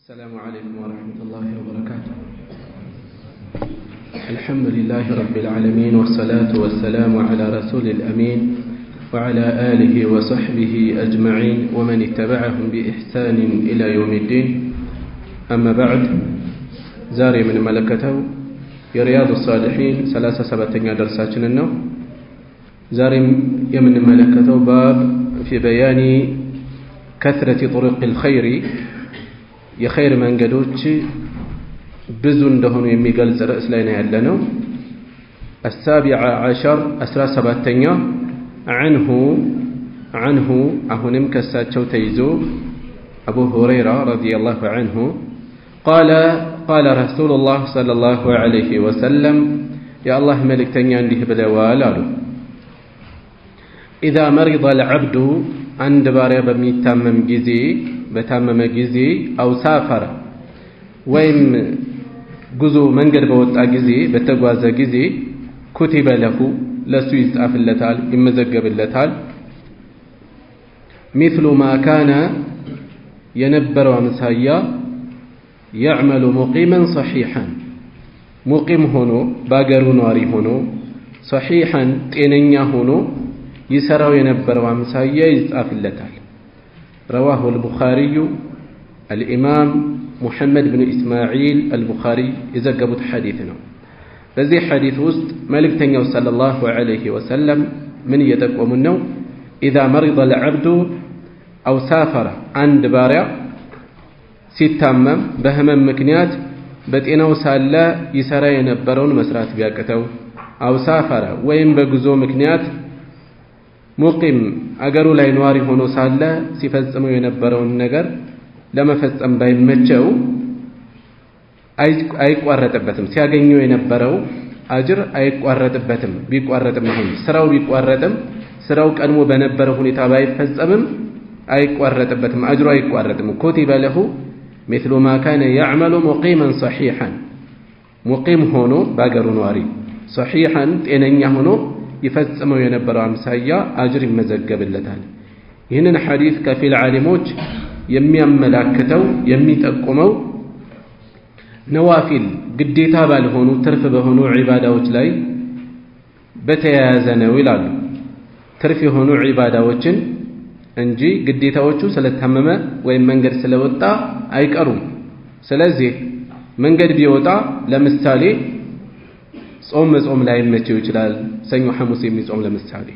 السلام عليكم ورحمة الله وبركاته. الحمد لله رب العالمين والصلاة والسلام على رسول الأمين وعلى آله وصحبه أجمعين ومن اتبعهم بإحسان إلى يوم الدين. أما بعد، زاري من ملكته رياض الصالحين 37 درساتنا النو زاري من ملكته باب في بيان كثرة طرق الخير የኸይር መንገዶች ብዙ እንደሆኑ የሚገልጽ ርዕስ ላይ ነው ያለነው። السابع عشر 17ኛ عنه አሁንም ከሳቸው ተይዞ አቡ ሁረይራ ረዲየላሁ عنه قال رسول الله صلى الله عليه وسلم يا الله መልእክተኛ እንዲህ ብለዋል አሉ። إذا مرض العبد عند ባሪያ በሚታመም ጊዜ በታመመ ጊዜ አው ሳፈረ ወይም ጉዞ መንገድ በወጣ ጊዜ በተጓዘ ጊዜ ኩቲበ ለሁ ለሱ ይጻፍለታል ይመዘገብለታል مثل ما كان የነበረው አምሳያ يعمل مقيما صحيحا ሙቂም ሆኖ ባገሩ ኗሪ ሆኖ صحيحا ጤነኛ ሆኖ ይሰራው የነበረው አምሳያ ይጻፍለታል። رواه البخاري الإمام محمد بن إسماعيل البخاري يزقبت حديثنا بذي حديث وسط ملك تنيو صلى الله عليه وسلم من يتقوم النوم إذا مرض العبد أو سافر عند بارع ستامم بهمم مكنيات بتئنو سالا يسرى ينبرون مسرات بياكتو أو سافر وين بقزو مكنيات ሙቂም አገሩ ላይ ኗሪ ሆኖ ሳለ ሲፈጽመው የነበረውን ነገር ለመፈጸም ባይመቸው አይቋረጥበትም። ሲያገኘው የነበረው አጅር አይቋረጥበትም። ቢቋረጥም አሁን ስራው ቢቋረጥም ስራው ቀድሞ በነበረው ሁኔታ ባይፈጸምም አይቋረጥበትም። አጅሩ አይቋረጥም። ኩቲበ ለሁ مثل ما كان يعمل مقيما صحيحا ሙቂም ሆኖ ባገሩ ኗሪ صحيحا ጤነኛ ሆኖ ይፈጽመው የነበረው አምሳያ አጅር ይመዘገብለታል። ይህንን ሐዲስ ከፊል ዓሊሞች የሚያመላክተው የሚጠቁመው ነዋፊል ግዴታ ባልሆኑ ትርፍ በሆኑ ዒባዳዎች ላይ በተያያዘ ነው ይላሉ። ትርፍ የሆኑ ዒባዳዎችን እንጂ ግዴታዎቹ ስለታመመ ወይም መንገድ ስለወጣ አይቀሩም። ስለዚህ መንገድ ቢወጣ ለምሳሌ ጾም ላይ መቼው ይችላል። ሰኞ ሐሙስ የሚጾም ለምሳሌ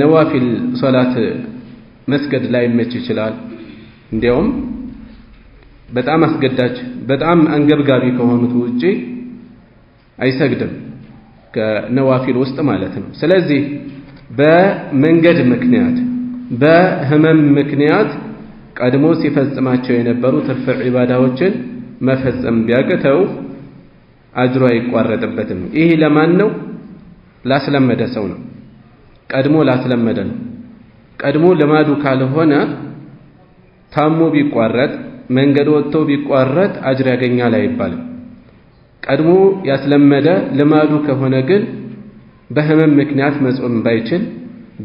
ነዋፊል ሶላት መስገድ ላይ መቼው ይችላል። እንዲያውም በጣም አስገዳጅ በጣም አንገብጋቢ ከሆኑት ውጪ አይሰግድም ከነዋፊል ውስጥ ማለት ነው። ስለዚህ በመንገድ ምክንያት በህመም ምክንያት ቀድሞ ሲፈጽማቸው የነበሩ ትርፍ ዒባዳዎችን መፈጸም ቢያቅተው አጅሩ አይቋረጥበትም። ይሄ ለማን ነው? ላስለመደ ሰው ነው። ቀድሞ ላስለመደ ነው። ቀድሞ ልማዱ ካልሆነ ታሞ ቢቋረጥ መንገድ ወጥቶ ቢቋረጥ አጅር ያገኛል አይባልም። ቀድሞ ያስለመደ ልማዱ ከሆነ ግን በህመም ምክንያት መጾም ባይችል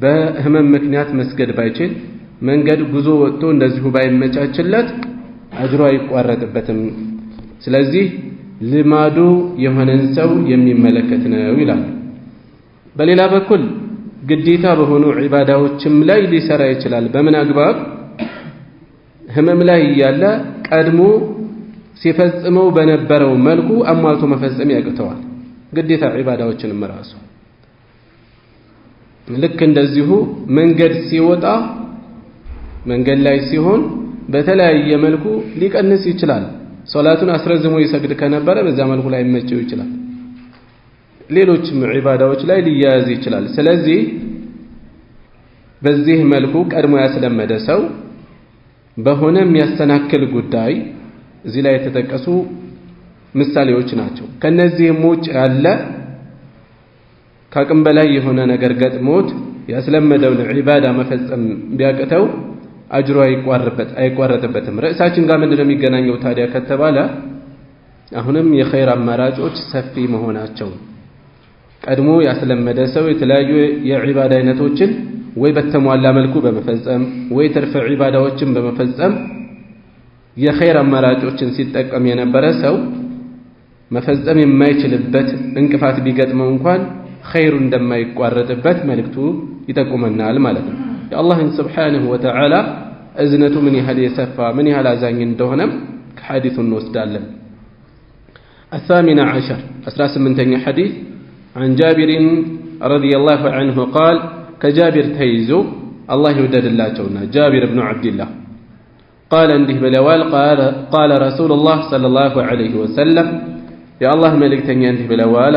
በህመም ምክንያት መስገድ ባይችል መንገድ ጉዞ ወጥቶ እንደዚሁ ባይመቻችለት አጅሩ አይቋረጥበትም። ስለዚህ ልማዱ የሆነን ሰው የሚመለከት ነው ይላል። በሌላ በኩል ግዴታ በሆኑ ዒባዳዎችም ላይ ሊሰራ ይችላል። በምን አግባብ? ህመም ላይ ያለ ቀድሞ ሲፈጽመው በነበረው መልኩ አሟልቶ መፈጸም ያቅተዋል። ግዴታ ዒባዳዎችንም ራሱ ልክ እንደዚሁ መንገድ ሲወጣ መንገድ ላይ ሲሆን በተለያየ መልኩ ሊቀንስ ይችላል። ሶላቱን አስረዝሞ ይሰግድ ከነበረ በዛ መልኩ ላይ መጨው ይችላል። ሌሎችም ዒባዳዎች ላይ ሊያያዝ ይችላል። ስለዚህ በዚህ መልኩ ቀድሞ ያስለመደ ሰው በሆነ የሚያስተናክል ጉዳይ እዚህ ላይ የተጠቀሱ ምሳሌዎች ናቸው። ከነዚህም ውጭ ያለ ከአቅም በላይ የሆነ ነገር ገጥሞት ያስለመደውን ዒባዳ መፈጸም ቢያቅተው አጅሩ አይቋረጥበትም። ርዕሳችን ጋር ምንድነው የሚገናኘው ታዲያ ከተባለ አሁንም የኸይር አማራጮች ሰፊ መሆናቸው ቀድሞ ያስለመደ ሰው የተለያዩ የዒባዳ አይነቶችን ወይ በተሟላ መልኩ በመፈጸም ወይ ተርፈ ዒባዳዎችን በመፈጸም የኸይር አማራጮችን ሲጠቀም የነበረ ሰው መፈጸም የማይችልበት እንቅፋት ቢገጥመው እንኳን ኸይሩ እንደማይቋረጥበት መልእክቱ ይጠቁመናል ማለት ነው። የአላህን ስብሓንሁ ወተዓላ እዝነቱ ምን ያህል የሰፋ ምን ያህል አዛኝ እንደሆነም ከሐዲሱ እንወስዳለን። الثامن عشر 18ኛ حديث عن جابر رضي الله عنه قال كجابر تيزو الله يودد الله جونا جابر بن عبد الله قال انده بلوال قال رسول الله صلى الله عليه وسلم يا الله ملك تنيا انده بلوال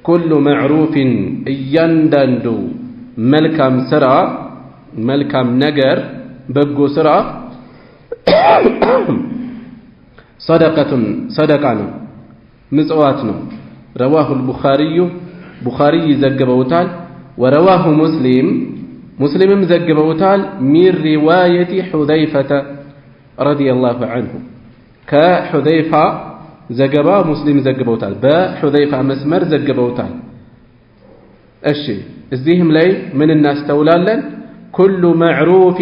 كل معروف يندندو ملكام سرا ملكام نجر بقو سرا صدقة مزواتنا رواه البخاري بخاري زجبوتال ورواه مسلم زجبوتال من رواية حذيفة رضي الله عنه كحذيفة زجبا مسلم زجبوتال بحذيفة مسمر زجبوتال الشيء الزيهم لي من الناس تولالا كل معروف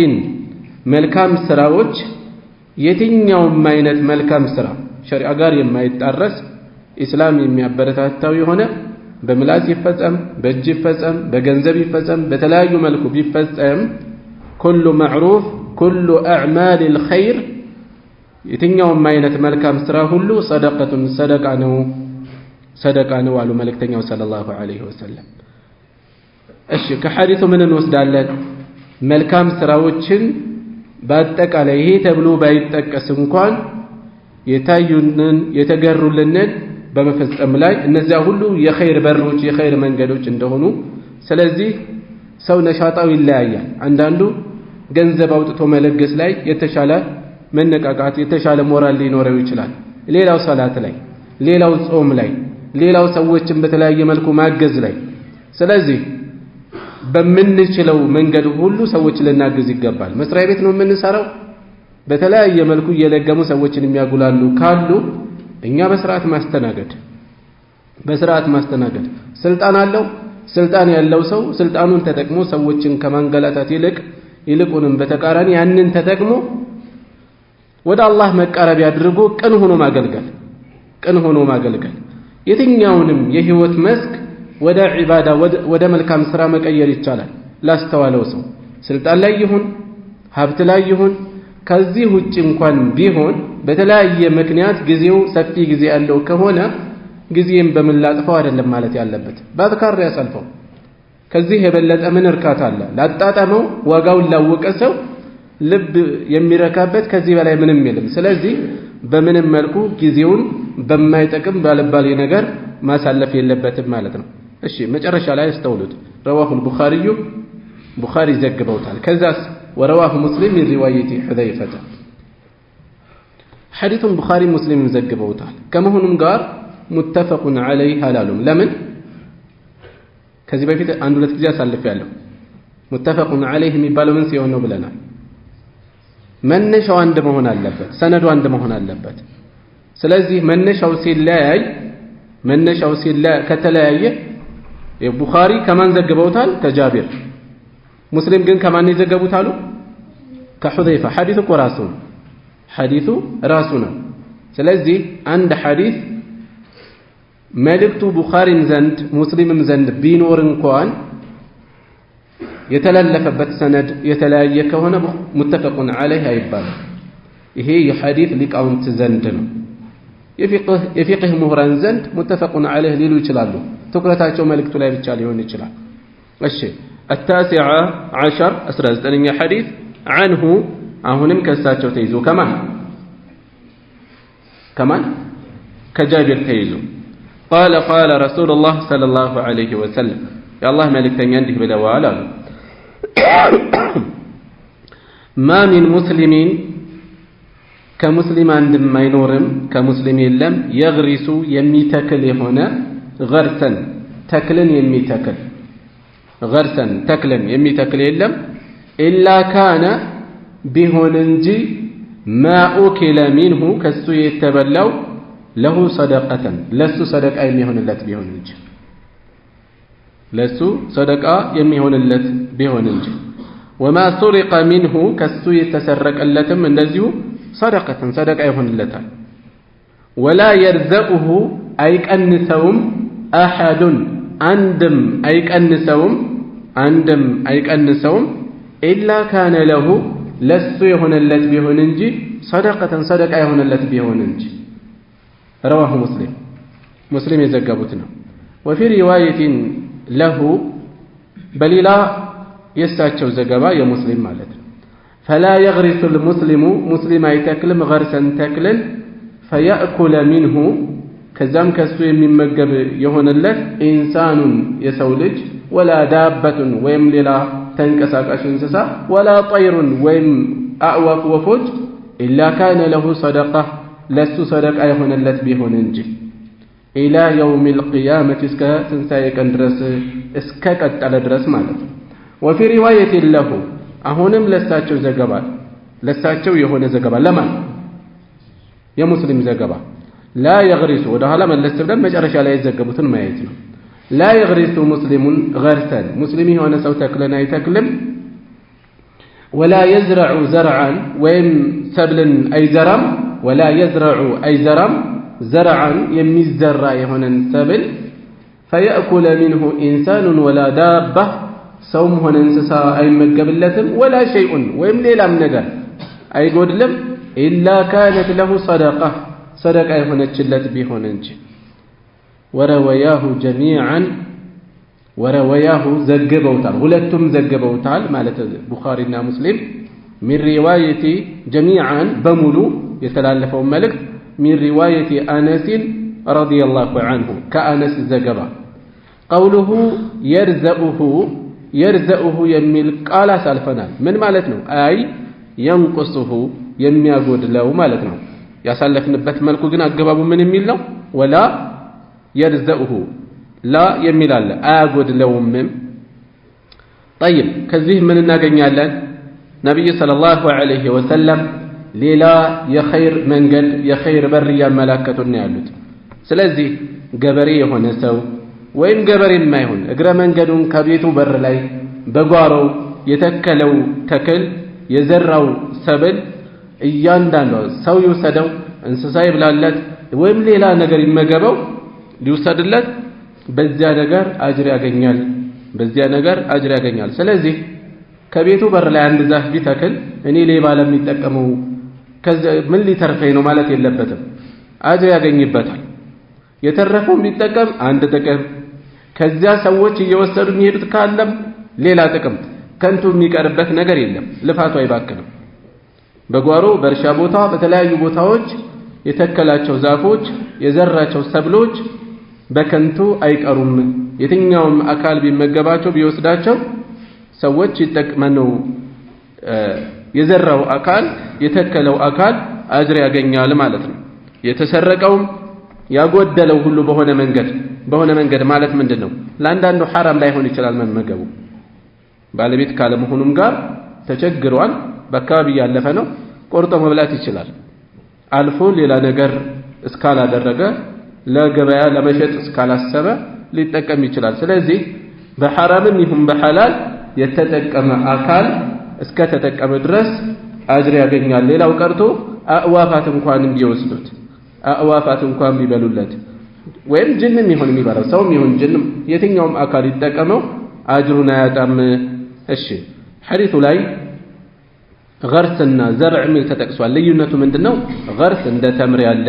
ملكام سراوج የትኛውም አይነት መልካም ስራ ሸሪዓ ጋር የማይጣረስ ኢስላም የሚያበረታታው የሆነ በምላስ ይፈጸም በእጅ ይፈጸም በገንዘብ ይፈጸም በተለያዩ መልኩ ቢፈጸም كل معروف كل اعمال الخير የትኛውም አይነት መልካም ስራ ሁሉ ሰደቃ ነው አሉ መልእክተኛው ሰለላሁ ዐለይሂ ወሰለም። እሺ ከሐዲሱ ምን እንወስዳለን? መልካም ስራዎችን በአጠቃላይ ይሄ ተብሎ ባይጠቀስ እንኳን የታዩንን የተገሩልንን በመፈጸም ላይ እነዚያ ሁሉ የኸይር በሮች የኸይር መንገዶች እንደሆኑ ስለዚህ ሰው ነሻጣው ይለያያል። አንዳንዱ ገንዘብ አውጥቶ መለገስ ላይ የተሻለ መነቃቃት የተሻለ ሞራል ሊኖረው ይችላል። ሌላው ሰላት ላይ፣ ሌላው ጾም ላይ፣ ሌላው ሰዎችን በተለያየ መልኩ ማገዝ ላይ ስለዚህ በምንችለው መንገድ ሁሉ ሰዎች ልናግዝ ይገባል። መስሪያ ቤት ነው የምንሰራው በተለያየ መልኩ እየለገሙ ሰዎችን የሚያጉላሉ ካሉ እኛ በስርዓት ማስተናገድ ስልጣን አለው ስልጣን ያለው ሰው ስልጣኑን ተጠቅሞ ሰዎችን ከማንገላታት ይልቁንም በተቃራኒ ያንን ተጠቅሞ ወደ አላህ መቃረብ ያድርጎ ቅን ሆኖ ማገልገል የትኛውንም የህይወት መስክ ወደ ዒባዳ ወደ መልካም ስራ መቀየር ይቻላል። ላስተዋለው ሰው ስልጣን ላይ ይሁን ሀብት ላይ ይሁን ከዚህ ውጭ እንኳን ቢሆን በተለያየ ምክንያት ጊዜው ሰፊ ጊዜ ያለው ከሆነ ጊዜን በመላጥፈው አይደለም ማለት ያለበት በአዝካር ያሳልፈው። ከዚህ የበለጠ ምን እርካታ አለ? ላጣጣመው ዋጋውን ላወቀ ሰው ልብ የሚረካበት ከዚህ በላይ ምንም የለም። ስለዚህ በምንም መልኩ ጊዜውን በማይጠቅም ባለባሌ ነገር ማሳለፍ የለበትም ማለት ነው። እሺ መጨረሻ ላይ አስተውሉት። رواه البخاري ቡኻሪ ዘግበውታል። ከዛስ ወረዋሁ ሙስሊም من رواية حذيفة ሐዲሱን ቡኻሪ ሙስሊም ዘግበውታል። ከመሆኑም ጋር متفق عليه አላሉም። ለምን? ከዚህ በፊት አንድ ሁለት ጊዜ አሳልፌያለሁ። متفق عليه የሚባለው ምን ሲሆን ነው ብለናል? መነሻው አንድ መሆን አለበት፣ ሰነዱ አንድ መሆን አለበት። ስለዚህ መነሻው ከተለያየ የቡኻሪ ከማን ዘግበውታል? ከጃቢር። ሙስሊም ግን ከማን ይዘገቡታሉ? ከሁዘይፋ። ሐዲሱ ራሱ ነው። ስለዚህ አንድ ሐዲስ መልእክቱ ቡኻሪም ዘንድ ሙስሊምም ዘንድ ቢኖር እንኳን የተላለፈበት ሰነድ የተለያየ ከሆነ ሙተፈቁን ዐለይህ አይባልም። ይሄ የሐዲስ ሊቃውንት ዘንድ ነው። የፊቅህ ምሁራን ዘንድ ሙተፈቁን ዐለይህ ሊሉ ይችላሉ። ትኩረታቸው መልእክቱ ላይ ብቻ ሊሆን ይችላል። እሺ التاسع عشر 19ኛ ሐዲስ عنه አሁንም ከእሳቸው ተይዞ ከማን ከጃቢር ተይዞ قال رسول الله صلى الله عليه وسلم يا الله መልእክተኛ እንዲህ ብለዋል አሉ ما من مسلم ከሙስሊም አንድም አይኖርም ከሙስሊም የለም يغرس የሚተክል የሆነ غرسን ተክልን የለም إلا كان ቢሆን እንጂ ما أكل منه ከሱ የተበላው له صدقة ለሱ ሰደቃ የሚሆንለት ቢሆን እንጂ وما سرق منه ከሱ የተሰረቀለትም እንደዚሁ ሰደቀተን ሰደቃ ይሆንለታል። ወላ የርዘኡሁ አይቀንሰውም አሐዱን አንድም አይቀንሰውም ኢላ ካነ ለሁ ለሱ የሆነለት ቢሆን እንጂ ሰደቀተን ሰደቃ የሆነለት ቢሆን እንጂ። ረዋሁ ሙስሊም የዘገቡት ነው። ወፊ ሪዋየቲን ለሁ በሌላ የእሳቸው ዘገባ የሙስሊም ማለት ነው። ፈላ የግሪሱ ልሙስሊሙ ሙስሊም አይተክልም ገርሰን ተክልን ፈያእኩለ ሚንሁ ከዛም ከሱ የሚመገብ የሆነለት ኢንሳኑን የሰው ልጅ ወላ ዳበቱን ወይም ሌላ ተንቀሳቃሽ እንስሳ ወላ ጠይሩን ወይም አዕዋፍ ወፎች ኢላ ካነ ለሁ ሰደቃ ለሱ ሰደቃ የሆነለት ቢሆን እንጂ ኢላ የውም ልቅያመት እስከ ትንሣኤ ቀን ድረስ እስከ ቀጠለ ድረስ ማለት ነው። ወፊ ሪዋየትን ለሁ አሁንም ለሳቸው የሆነ ዘገባ ለማን የሙስሊም ዘገባ ላ የግሪሱ ወደ ኋላ መለስ ብለን መጨረሻ ላይ የዘገቡትን ማየት ነው። ላ የግሪሱ ሙስሊሙን ገርሰን ሙስሊም የሆነ ሰው ተክለን አይተክልም። ወላ የዝረዑ ዘርዓን ወይም ሰብልን አይዘራም። ወላ የዝረዑ አይዘራም ዘርዓን የሚዘራ የሆነን ሰብል ፈየእኩለ ሚንሁ ኢንሳኑን ወላ ዳባ ሰውም ሆነ እንስሳ አይመገብለትም። ወላ ሸይኡን ወይም ሌላም ነገር አይጎድልም። ኢላ ካነት ለሁ ሰደቃ የሆነችለት ቢሆን እንጂ። ወረወያሁ ዘግበውታል ሁለቱም ዘግበውታል ማለት ቡኻሪና ሙስሊም ሚን ሪዋየቲ ጀሚዓን በሙሉ የተላለፈውን መልእክት ሚን ሪዋየቲ አነስን ረዲየላሁ ዐንሁ ከአነስ ዘገባ ቀውሉሁ የርዘኡሁ የሚል ቃል አሳልፈናል። ምን ማለት ነው? አይ የንቁሱሁ የሚያጎድለው ማለት ነው። ያሳለፍንበት መልኩ ግን አገባቡ ምን የሚል ነው? ወላ የርዘኡሁ ላ የሚል አለ አያጎድለውም። ጠይብ ከዚህ ምን እናገኛለን? ነቢዩ ሰለላሁ ዐለይሂ ወሰለም ሌላ የኸይር መንገድ የኸይር በር እያመላከቱን ያሉት። ስለዚህ ገበሬ የሆነ ሰው ወይም ገበሬ የማይሆን እግረ መንገዱን ከቤቱ በር ላይ በጓሮው የተከለው ተክል የዘራው ሰብል እያንዳንዱ ሰው ይውሰደው እንስሳ ይብላለት ወይም ሌላ ነገር ይመገበው ሊውሰድለት በዚያ ነገር አጅር ያገኛል። ስለዚህ ከቤቱ በር ላይ አንድ ዛፍ ቢተክል እኔ ሌባ ለሚጠቀመው ምን ሊተርፈኝ ነው ማለት የለበትም። አጅር ያገኝበታል። የተረፈውን ቢጠቀም አንድ ጥቅም፣ ከዚያ ሰዎች እየወሰዱ የሚሄዱት ካለም ሌላ ጥቅም፣ ከንቱ የሚቀርበት ነገር የለም። ልፋቱ አይባክንም። በጓሮ በእርሻ ቦታ በተለያዩ ቦታዎች የተከላቸው ዛፎች የዘራቸው ሰብሎች በከንቱ አይቀሩም። የትኛውም አካል ቢመገባቸው ቢወስዳቸው ሰዎች ይጠቅመነው የዘራው አካል የተከለው አካል አጅር ያገኛል ማለት ነው። የተሰረቀውም ያጎደለው ሁሉ በሆነ መንገድ ማለት ምንድነው? ለአንዳንዱ ሐራም ላይሆን ይችላል መመገቡ ባለቤት ካለመሆኑም ጋር ተቸግሯል፣ በአካባቢ ያለፈ ነው፣ ቆርጦ መብላት ይችላል። አልፎ ሌላ ነገር እስካላደረገ ለገበያ ለመሸጥ እስካላሰበ ሊጠቀም ይችላል። ስለዚህ በሐራምም ይሁን በሐላል የተጠቀመ አካል እስከ ተጠቀመ ድረስ አጅር ያገኛል። ሌላው ቀርቶ አዕዋፋት እንኳን ቢወስዱት አዕዋፋት እንኳን ቢበሉለት ወይም ጅንም ይሁን የሚበላው ሰውም ይሁን ጅንም የትኛውም አካል ይጠቀመው አጅሩን አያጣም። እሺ ሐዲሱ ላይ ገርስና ዘርዕ የሚል ተጠቅሷል። ልዩነቱ ምንድነው? ገርስ እንደ ተምር ያለ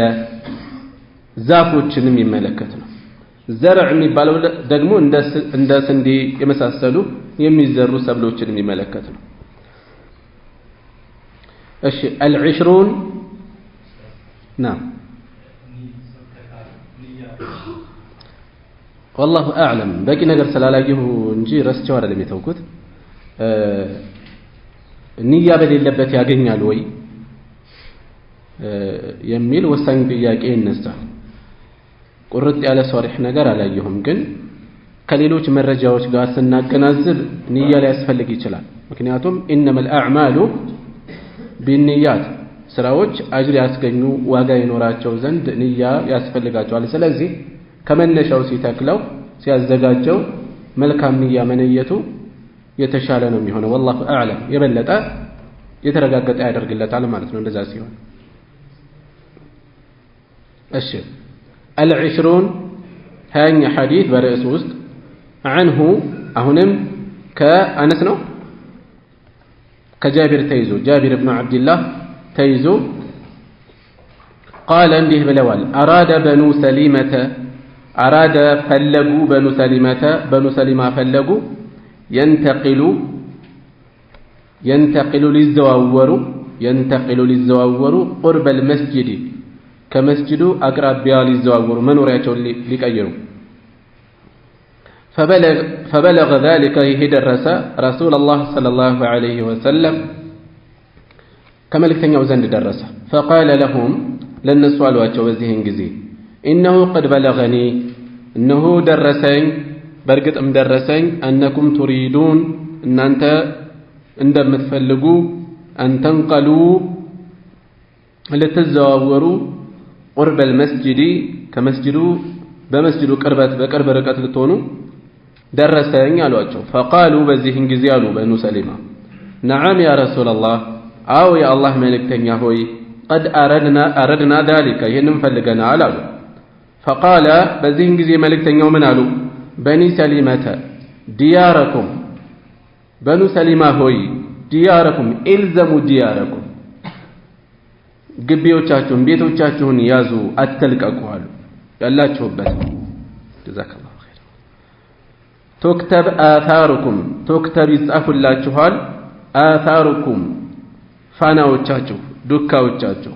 ዛፎችንም የሚመለከት ነው። ዘርዕ የሚባለው ደግሞ እንደ ስንዴ የመሳሰሉ የሚዘሩ ሰብሎችን የሚመለከት ነው። እሺ አልዕሽሩን ናም والله أعلم በቂ ነገር ስላላየሁ እንጂ ረስቸው አይደለም የተውኩት። ንያ በሌለበት ያገኛል ወይ የሚል ወሳኝ ጥያቄ ይነሳል። ቁርጥ ያለ ሷሪህ ነገር አላየሁም፣ ግን ከሌሎች መረጃዎች ጋር ስናገናዝብ ንያ ሊያስፈልግ ይችላል። ምክንያቱም ኢነመል አዕማሉ ቢንያት ስራዎች አጅር ያስገኙ ዋጋ ይኖራቸው ዘንድ ንያ ያስፈልጋቸዋል። ስለዚህ ከመነሻው ሲተክለው ሲያዘጋጀው መልካም ንያ መነየቱ የተሻለ ነው የሚሆነው። والله اعلم የበለጠ የተረጋገጠ ያደርግለታል ማለት ነው እንደዛ ሲሆን እሺ العشرون هاني حديث برئيس وسط عنه أهنم كأنس ነው كجابر تيزو جابر بن عبد الله تيزو قال እንዲህ ብለዋል أراد بنو سليمة أراد فلقوا بنو سليمة بنو سليمة فلقوا ينتقل للزواور قرب المسجد كمسجد أقربيا للزواور منورياቸው ሊቀይሩ فبلغ ذلك يدرس رسول الله صلى الله عليه وسلم كما لكتنياو زند درس فقال لهم لنسوا አሏቸው በዚህን ጊዜ إنه قد بلغني إنه درسين برقتم درسين أنكم تريدون أن أنت እንደምትፈልጉ أن تنقلوا لتزاوروا قرب المسجد كمسجد بمسجد قربت بقرب رقت لتونو درسين አሏቸው فقالوا በዚህን ጊዜ አሉ በኑ ሰሊማ نعم يا رسول الله أو يا الله ملكتኛ ሆይ قد أردنا ذلك ይህንን ፈልገናል አሉ فقال በዚህን ጊዜ መልእክተኛው ምን አሉ በኒ ሰሊመተ ዲያረኩም በኑ ሰሊማ ሆይ ዲያረኩም ኢልዘሙ ዲያረኩም ግቢዎቻችሁን ቤቶቻችሁን ያዙ አትልቀቁ አሉ ያላችሁበት ጀዛከላሁ ኸይር ተክተብ አታሩኩም ተክተብ ይጻፉላችኋል አታሩኩም ፋናዎቻችሁ ዱካዎቻችሁ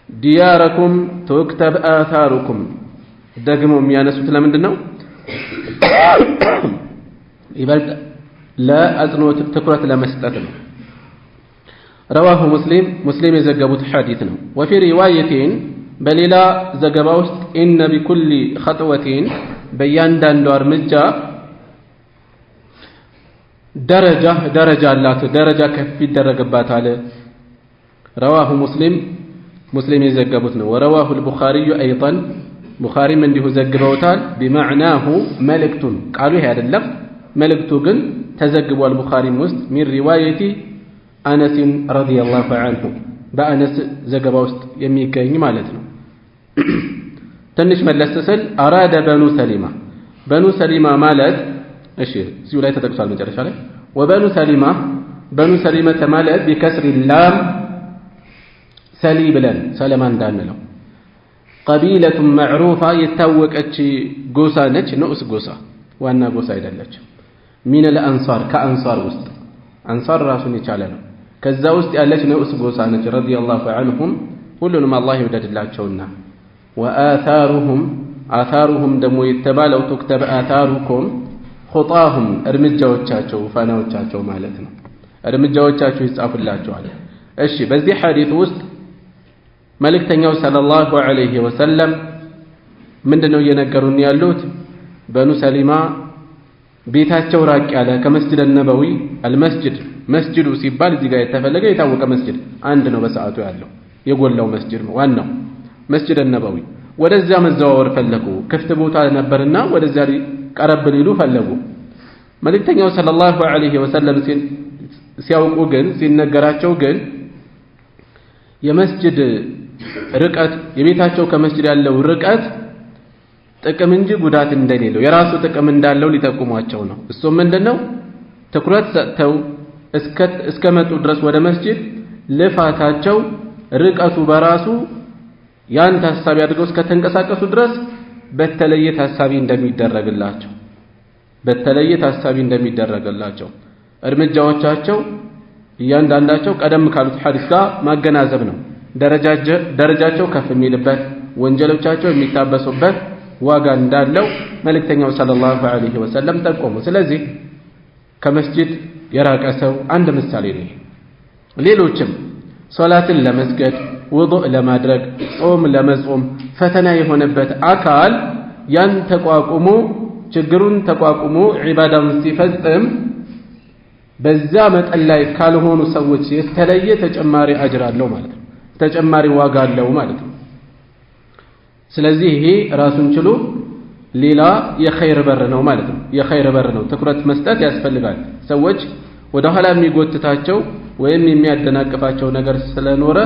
ዲያረኩም ተክተብ አታሩኩም ደግሞ የሚያነሱት ለምንድን ነው ይበልጥ ለአጽንኦት ትኩረት ለመስጠት ነው رواه مسلم የዘገቡት ሐዲስ ነው وفي روايه በሌላ ዘገባ ውስጥ ان بكل خطوه በእያንዳንዱ እርምጃ ደረጃ አላት ደረጃ ከፍ ይደረግባታል رواه مسلم የዘገቡት ነው ورواه البخاري ايضا ቡኻሪም እንዲሁ ዘግበውታል بمعناه መልእክቱን ቃሉ ይሄ አይደለም መልእክቱ ግን ተዘግቧል ቡኻሪም ውስጥ من روايه أنس رضي الله عنه بأنس ዘገባ ውስጥ የሚገኝ ማለት ነው ትንሽ መለስ ስል أراد بنو سليمة ማለት እሺ እዚሁ ላይ ተጠቅሷል መጨረሻ ላይ بنو سليمة ማለት بكسر اللام ሰሊ ብለን ሰለማ እንዳንለው قبيلة معروفة የታወቀች ጎሳ ነች ንዑስ ጎሳ ዋና ጎሳ አይደለችም من الأنصار كأنصار ውስጥ አንሳር ራሱን የቻለ ነው ከዛ ውስጥ ያለች ንዑስ ጎሳ ነች ረዲየላሁ ዐንሁም ሁሉንም አላህ ይወደድላቸውና وآثارهم ደግሞ የተባለው ተክተብ آثاركم خطاهم እርምጃዎቻቸው ፋናዎቻቸው ማለት ነው እርምጃዎቻቸው ይጻፍላቸዋል እሺ በዚህ ሐዲስ ውስጥ መልእክተኛው ሰለላሁ ዐለይሂ ወሰለም ምንድነው እየነገሩን ያሉት በኑ ሰሊማ ቤታቸው ራቅ ያለ ከመስጂድ ነበዊ መስጂዱ ሲባል እዚህ ጋር የተፈለገ የታወቀ መስጂድ አንድ ነው በሰዓቱ ያለው የጎላው መስጂድ ነው ዋናው መስጂድ ነበዊ ወደዛ መዘዋወር ፈለጉ ክፍት ቦታ ነበርና ወደዛ ቀረብ ሊሉ ፈለጉ መልእክተኛው ሰለላሁ ዐለይሂ ወሰለም ሲያውቁ ግን ሲነገራቸው ግን የመስጂድ ርቀት የቤታቸው ከመስጂድ ያለው ርቀት ጥቅም እንጂ ጉዳት እንደሌለው የራሱ ጥቅም እንዳለው ሊጠቁሟቸው ነው እሱ ምንድነው ትኩረት ሰጥተው እስከመጡ ድረስ ወደ መስጂድ ልፋታቸው ርቀቱ በራሱ ያን ታሳቢ አድርገው እስከተንቀሳቀሱ ድረስ በተለየ ታሳቢ እንደሚደረግላቸው እርምጃዎቻቸው እያንዳንዳቸው ቀደም ካሉት ሐዲስ ጋር ማገናዘብ ነው ደረጃቸው ከፍ የሚልበት ወንጀሎቻቸው የሚታበሱበት ዋጋ እንዳለው መልእክተኛው ሰለላሁ ዐለይሂ ወሰለም ጠቆሙ ስለዚህ ከመስጂድ የራቀ ሰው አንድ ምሳሌ ነው ሌሎችም ሶላትን ለመስገድ ውዱእ ለማድረግ ጾም ለመጾም ፈተና የሆነበት አካል ያን ተቋቁሞ ችግሩን ተቋቁሞ ዒባዳውን ሲፈጽም በዛ መጠን ላይ ካልሆኑ ሰዎች የተለየ ተጨማሪ አጅር አለው ማለት ነው ተጨማሪ ዋጋ አለው ማለት ነው ስለዚህ ይሄ ራሱን ችሎ ሌላ የኸይር በር ነው ማለት ነው የኸይር በር ነው ትኩረት መስጠት ያስፈልጋል ሰዎች ወደ ኋላ የሚጎትታቸው ወይም የሚያደናቅፋቸው ነገር ስለኖረ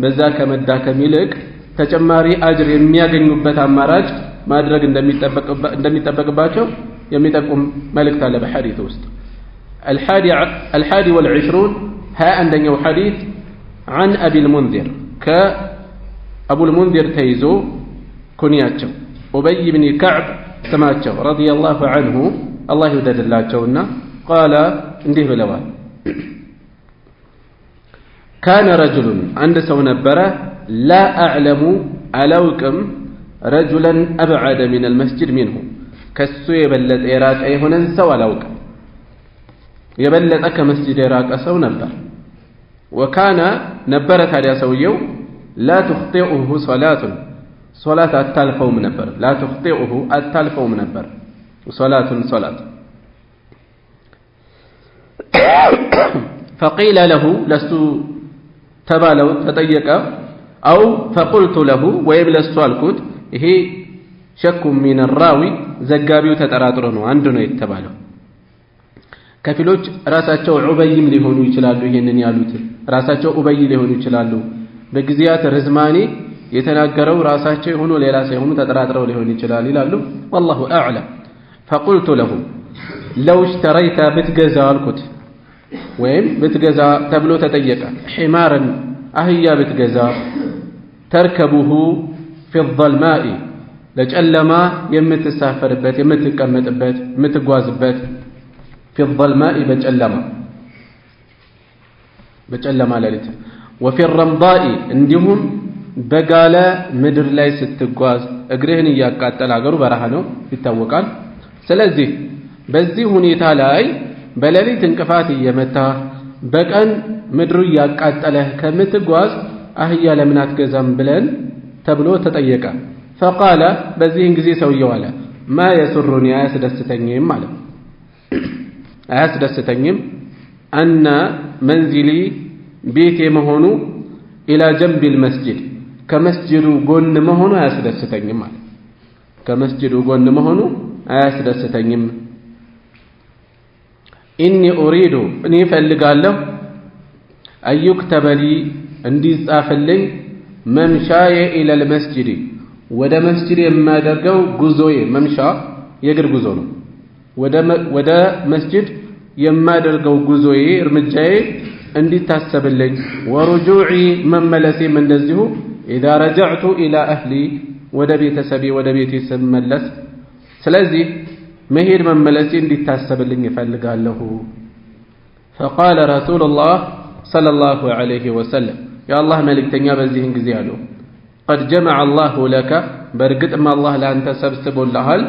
በዛ ከመዳከም ይልቅ ተጨማሪ አጅር የሚያገኙበት አማራጭ ማድረግ እንደሚጠበቅባቸው የሚጠቁም መልእክት አለ በሐዲስ ውስጥ። الحادي والعشرون ها عندنا حديث عن أبي المنذر كأبو المنذر تيزو كنياتشو أبي بن كعب سماتشو رضي الله عنه الله يودد الله جونا قال انده بلوان كان رجل عند سونبرة لا أعلم ألوكم رجلا أبعد من المسجد منه كسو يبلد إيراك أي هنا سوى لوكم يبلد أكا مسجد إيراك أسو نبر وكان نبرت على سويو لا تخطئه صلاة التالفو منبر لا تخطئه التالفو منبر صلاة فقيل له لست تبالو تطيق أو فقلت له ويبلس سؤالكوت هي شك من الراوي زقابيو تتراترون عندنا يتبالو كفيلوች ራሳቸው ዑበይም ሊሆኑ ይችላሉ ይሄንን ያሉት ራሳቸው ዑበይ ሊሆኑ ይችላሉ በግዚያት ርዝማኔ የተናገረው ራሳቸው ሆኖ ሌላ ሳይሆኑ ተጠራጥረው ሊሆን ይችላል ይላሉ والله اعلم فقلت له لو اشتريت بتجزا الكت ወይም ብትገዛ ተብሎ ተጠየቀ ሒማርን አህያ ብትገዛ ተርከቡሁ في الظلماء ለጨለማ የምትሳፈርበት የምትቀመጥበት የምትጓዝበት في الظلماء بجلما ليلت وفي الرمضاء እንዲሁም በጋለ ምድር ላይ ስትጓዝ እግርህን ያቃጠለ አገሩ በረሃ ነው ይታወቃል ስለዚህ በዚህ ሁኔታ ላይ በሌሊት እንቅፋት እየመታ በቀን ምድሩ ያቃጠለ ከምትጓዝ አህያ ለምን አትገዛም ብለን ተብሎ ተጠየቀ فقال በዚህን ጊዜ ሰውየው አለ ما يسرني አያስደስተኝም ማለት አያስደስተኝም أن منزلي بيتي مهونو إلى جنب المسجد كمسجد قن مهونو أياسدستنيم كمسجد قن مهونو أياسدستنيم إني أريد أني فلقاله أن يكتب لي انديز آفلي ممشاي إلى المسجد ودا مسجد ما درقو قزوي ممشا يقر قزونو ودا مسجد የማደርገው ጉዞዬ እርምጃዬ እንዲታሰብልኝ ورجوعي مملسي من እንደዚሁ اذا رجعت الى اهلي ወደ ቤተሰቤ ወደ ቤቴ ስመለስ ስለዚህ መሄድ መመለሴ እንዲታሰብልኝ ይፈልጋለሁ فقال رسول الله صلى الله عليه وسلم يا الله መልእክተኛ በዚህን ጊዜ አሉ قد جمع الله لك በርግጥም አላህ ላንተ ሰብስቦልሃል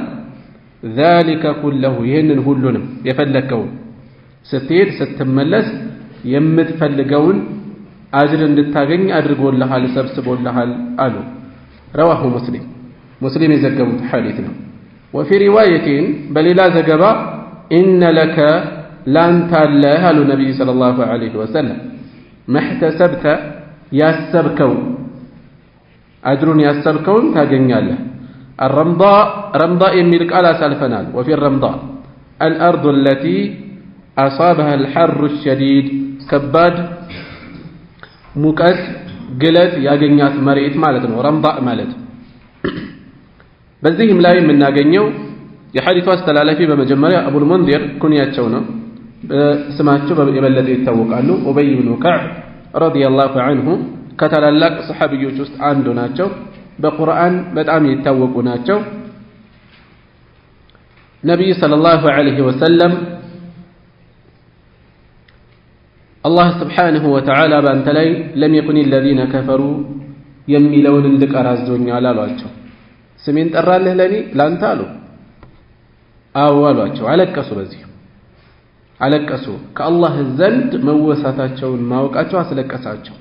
ذلك كله ይሄንን ሁሉንም የፈለከው ስትሄድ ስትመለስ የምትፈልገውን አጅር እንድታገኝ አድርጎልሃል ሰብስቦልሃል አሉ رواه مسلم የዘገቡት ሐዲስ ነው وفي روايه በሌላ ዘገባ ان لك لانت الله አሉ ነብዩ ሰለላሁ ዐለይሂ ወሰለም محتسبت ያሰብከው አጅሩን ያሰብከውን ታገኛለህ الرمضاء የሚል ቃል አሳልፈናል وفي الرمضاء الارض التي أصابها الحر الشديد كباد ሙቀት ግለት ያገኛት መሬት ማለት ነው ረምዳእ ማለት በዚህም ላይ የምናገኘው የሐዲሱ አስተላላፊ በመጀመሪያ አቡል ሙንዚር ኩንያቸው ነው ስማቸው የበለጠ ይታወቃሉ ኡበይ ኢብኑ ከዕብ ረዲየላሁ ዐንሁ ከታላላቅ ሰሐቢዎች ውስጥ አንዱ ናቸው በቁርአን በጣም ይታወቁ ናቸው ነብዩ ሰለላሁ ዐለይሂ ወሰለም الله سبحانه وتعالى بأنت لي لم يكن الذين كفروا يميلون الذكر الزونيا لا لواتشو سمين ترى له لني لا انتالو أولواتشو على الكسو كالله الزند موساتاتشو الماوكاتشو أسلكساتشو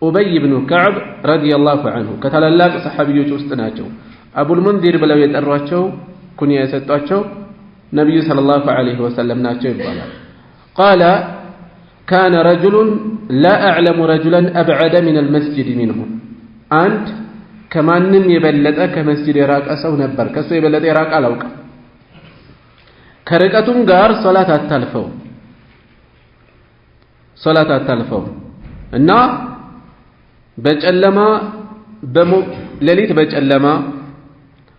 أبي بن كعب رضي الله عنه كتلالاك صحابيو جوستناتشو أبو المنذر بلو يتأرواتشو كنيا يسطواتشو نبي صلى الله عليه وسلم ناتشو يبالا قال كان رجل لا أعلم رجلا أبعد من المسجد منه أنت كمان يبلد كمسجد راك أسو نبر كسو يبلد راك ألوك كركتم غار صلاة التلفو إنه بجألما ሌሊት በጨለማ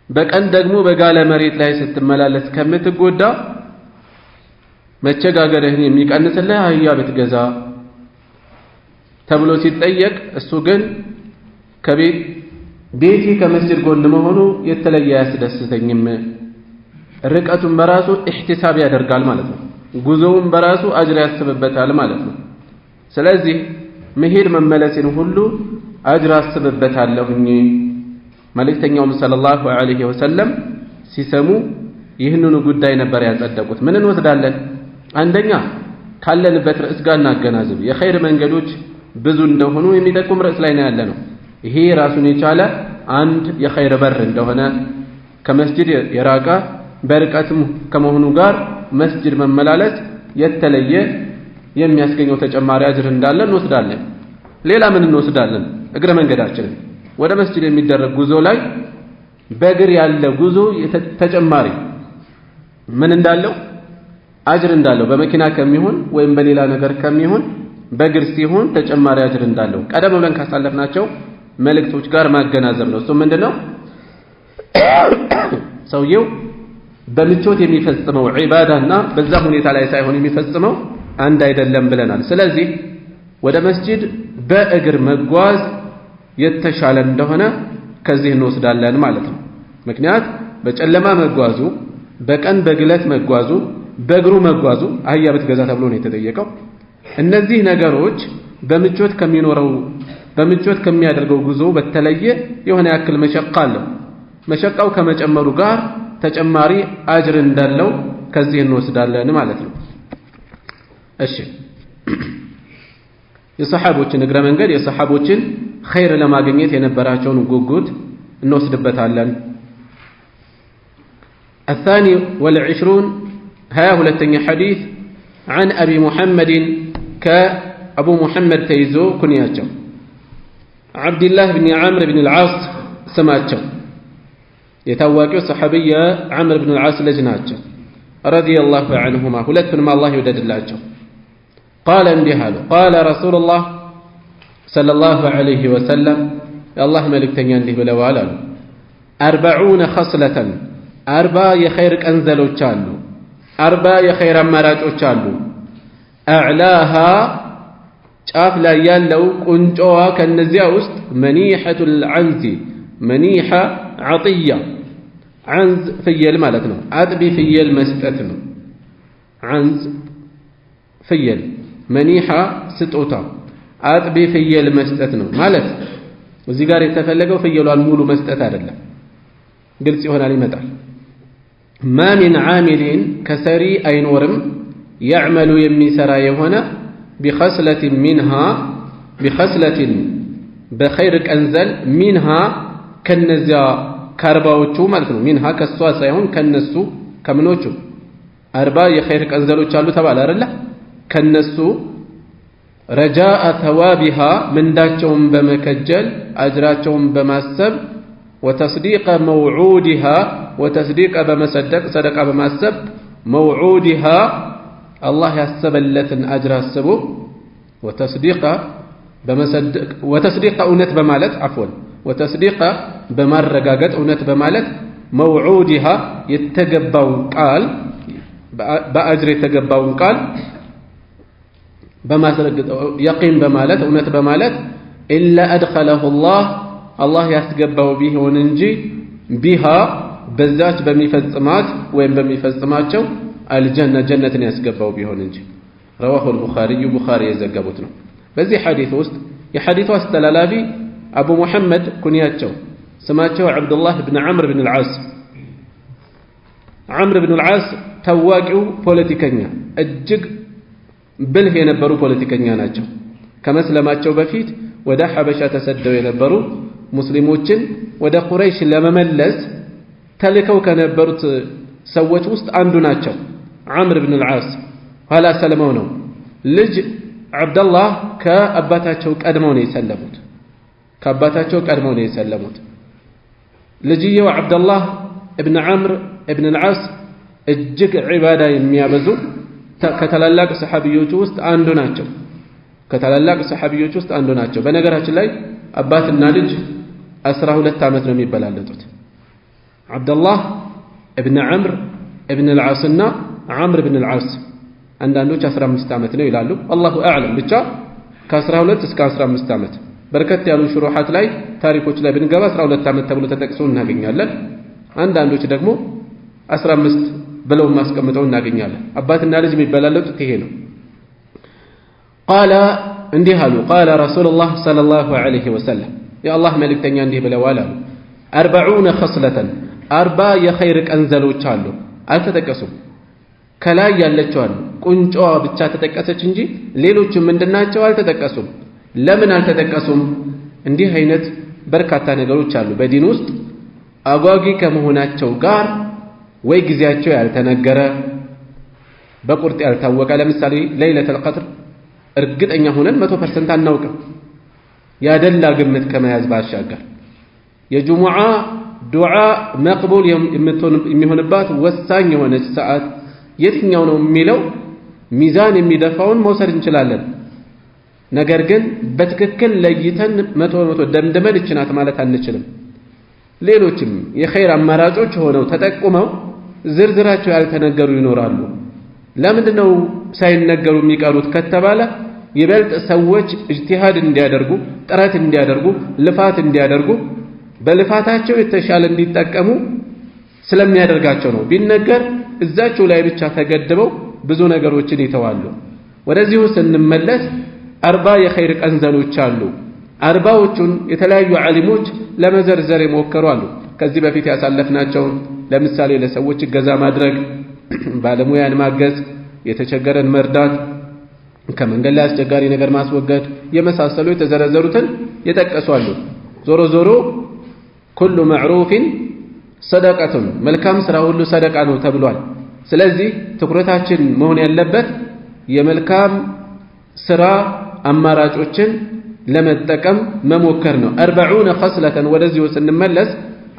በቀን ደግሞ በጋለ መሬት ላይ ስትመላለስ ከምትጎዳ መቸጋገርህን የሚቀንስልህ አህያ ብትገዛ ተብሎ ሲጠየቅ እሱ ግን ቤቴ ከመስጂድ ጎን መሆኑ የተለየ ያስደስተኝም ርቀቱን በራሱ ኢህቲሳብ ያደርጋል ማለት ነው ጉዞውን በራሱ አጅር ያስብበታል ማለት ነው ስለዚህ መሄድ መመለስን ሁሉ አጅር አስብበታለሁኝ መልእክተኛውም ሰለላሁ ዐለይሂ ወሰለም ሲሰሙ ይህንኑ ጉዳይ ነበር ያጸደቁት ምን እንወስዳለን አንደኛ ካለንበት ርዕስ ጋር እናገናዝብ የኸይር መንገዶች ብዙ እንደሆኑ የሚጠቁም ርዕስ ላይ ነው ያለነው ይሄ ራሱን የቻለ አንድ የኸይር በር እንደሆነ ከመስጂድ የራቀ በርቀትም ከመሆኑ ጋር መስጂድ መመላለስ የተለየ የሚያስገኘው ተጨማሪ አጅር እንዳለ እንወስዳለን ሌላ ምን እንወስዳለን እግረ መንገዳችንን ወደ መስጂድ የሚደረግ ጉዞ ላይ በእግር ያለ ጉዞ ተጨማሪ ምን እንዳለው አጅር እንዳለው በመኪና ከሚሆን ወይም በሌላ ነገር ከሚሆን በእግር ሲሆን ተጨማሪ አጅር እንዳለው ቀደም ብለን ካሳለፍናቸው መልእክቶች ጋር ማገናዘብ ነው እሱ ምንድነው ሰውየው በምቾት የሚፈጽመው ዒባዳና በዛ ሁኔታ ላይ ሳይሆን የሚፈጽመው አንድ አይደለም ብለናል ስለዚህ ወደ መስጂድ በእግር መጓዝ የተሻለ እንደሆነ ከዚህ እንወስዳለን ማለት ነው ምክንያት በጨለማ መጓዙ በቀን በግለት መጓዙ በእግሩ መጓዙ አህያ ብትገዛ ተብሎ ነው የተጠየቀው እነዚህ ነገሮች በምቾት ከሚያደርገው ጉዞ በተለየ የሆነ ያክል መሸቃ አለው መሸቃው ከመጨመሩ ጋር ተጨማሪ አጅር እንዳለው ከዚህ እንወስዳለን ማለት ነው እሺ የሰሃቦችን እግረ መንገድ የሰሃቦችን ኸይር ለማግኘት የነበራቸውን ጉጉት እንወስድበታለን الثاني والعشرون ها ሁለተኛ حديث عن أبي محمد كأبو محمد تيزو كنياتشو عبد الله بن عمرو بن العاص سماتشو يتواقع صحابية عمرو بن العاص لجناتشو رضي الله عنهما ሁለቱንም الله يودد الله قال اندهالو قال رسول الله صلى الله عليه وسلم الله ملكتني انده بلوال 40 خصلة 40 የኸይር ቀንዘሎች አሉ 40 የኸይር አማራጮች አሉ اعلاها ጫፍ ላይ ያለው ቁንጮዋ ከነዚያ ውስጥ منيحة العنز منيحة عطية عنز ፍየል ማለት ነው አጥቢ ፍየል መስጠት ነው عنز ፍየል منيحة ስጦታ አጥቢ ፍየል መስጠት ነው ማለት እዚህ ጋር የተፈለገው ፍየሏን ሙሉ መስጠት አይደለም ግልጽ ይሆናል ይመጣል ما من عامل كسري አይኖርም يعمل የሚሰራ የሆነ بخصلة منها بخصلة بخير ቀንዘል منها ከነዚያ ከአርባዎቹ ማለት ነው منها ከሷ ሳይሆን ከነሱ ከምኖቹ 40 የኸይር ቀንዘሎች አሉ ተባለ አይደል ከነሱ رجاء ثوابها ምንዳቸውን በመከጀል አጅራቸውን በማሰብ وتصديق موعودها وتصديق بمصدق صدقه بماسب موعودها الله يحسبلتن اجر حسبه وتصديق بمصدق وتصديق اونت بمالت عفوا وتصديق بمرغاغط اونت بمالت موعودها يتجباو قال باجر يتجباو قال بماسرغط يقين بمالت اونت بمالت الا ادخله الله ያስገባው ቢሆን እንጂ ቢሃ በዛች በሚፈጽማት ወይም በሚፈጽማቸው አልጀነ ጀነትን ያስገባው ቢሆን እንጂ رواه البخاري ቡኻሪ የዘገቡት ነው በዚህ ሐዲስ ውስጥ የሐዲሱ አስተላላፊ አቡ መሐመድ ኩንያቸው ስማቸው አብዱላህ ኢብኑ ዐምር ኢብኑ አልዓስ ዐምር ኢብኑ አልዓስ ታዋቂው ፖለቲከኛ እጅግ ብልህ የነበሩ ፖለቲከኛ ናቸው ከመስለማቸው በፊት ወደ ሐበሻ ተሰደው የነበሩ ሙስሊሞችን ወደ ቁረይሽ ለመመለስ ተልከው ከነበሩት ሰዎች ውስጥ አንዱ ናቸው ዐምር ኢብኑ አልዓስ ኋላ ሰለመው ነው ልጅ አብዱላህ ከአባታቸው ቀድመው ነው የሰለሙት ልጅየው አብዱላህ ኢብኑ ዐምር ኢብኑ አልዓስ እጅግ ዒባዳ የሚያበዙ ከተላላቅ ሰሃቢዮች ውስጥ አንዱ ናቸው በነገራችን ላይ አባትና ልጅ 12 ዓመት ነው የሚበላለጡት። አብደላህ ኢብኑ ዐምር ኢብኑ አልዓስ እና ዐምር ኢብኑ አልዓስ አንዳንዶች 15 ዓመት ነው ይላሉ። አላሁ አዕለም። ብቻ ከ12 እስከ 15 ዓመት በርከት ያሉ ሽሩሐት ላይ ታሪኮች ላይ ብንገባ 12 ዓመት ተብሎ ተጠቅሶ እናገኛለን። አንዳንዶች ደግሞ 15 ብለው ማስቀምጠው እናገኛለን። አባትና ልጅ የሚበላለጡት ይሄ ነው። ቃለ እንዲህ አሉ ቃለ ረሱሉላህ ሰለላሁ ዐለይሂ ወሰለም የአላህ መልእክተኛ እንዲህ ብለዋል አሉ 40 ኸስለተን 40 የኸይር ቀንዘሎች አሉ። አልተጠቀሱም። ከላይ ያለችው አሉ ቁንጮዋ ብቻ ተጠቀሰች እንጂ ሌሎቹ ምንድናቸው አልተጠቀሱም። ለምን አልተጠቀሱም? እንዲህ አይነት በርካታ ነገሮች አሉ በዲን ውስጥ አጓጊ ከመሆናቸው ጋር ወይ ጊዜያቸው ያልተነገረ በቁርጥ ያልታወቀ። ለምሳሌ ለይለቱል ቀድር እርግጠኛ ሆነን 100% አናውቅም ያደላ ግምት ከመያዝ ባሻገር የጁሙዓ ዱዓ መቅቡል የሚሆንባት ወሳኝ የሆነች ሰዓት የትኛው ነው የሚለው ሚዛን የሚደፋውን መውሰድ እንችላለን። ነገር ግን በትክክል ለይተን 100% ደምድመን ይችናት ማለት አንችልም። ሌሎችም የኸይር አማራጮች ሆነው ተጠቁመው ዝርዝራቸው ያልተነገሩ ይኖራሉ። ለምንድነው ሳይነገሩ የሚቀሩት ከተባለ ይበልጥ ሰዎች እጅቲሃድ እንዲያደርጉ ጥረት እንዲያደርጉ ልፋት እንዲያደርጉ በልፋታቸው የተሻለ እንዲጠቀሙ ስለሚያደርጋቸው ነው። ቢነገር እዛቸው ላይ ብቻ ተገድበው ብዙ ነገሮችን ይተዋሉ። ወደዚሁ ስንመለስ 40 የኸይር ቀንዘሎች አሉ። 40ዎቹን የተለያዩ ዓሊሞች ለመዘርዘር የሞከሩ አሉ። ከዚህ በፊት ያሳለፍናቸውን ለምሳሌ ለሰዎች እገዛ ማድረግ፣ ባለሙያን ማገዝ፣ የተቸገረን መርዳት፣ ከመንገድ ላይ አስቸጋሪ ነገር ማስወገድ የመሳሰሉ የተዘረዘሩትን የጠቀሱ አሉ። ዞሮ ዞሮ ኩሉ መዕሩፍን ሰደቀቱን መልካም ስራ ሁሉ ሰደቃ ነው ተብሏል። ስለዚህ ትኩረታችን መሆን ያለበት የመልካም ስራ አማራጮችን ለመጠቀም መሞከር ነው። 40 ኸስለተን ወደዚሁ ስንመለስ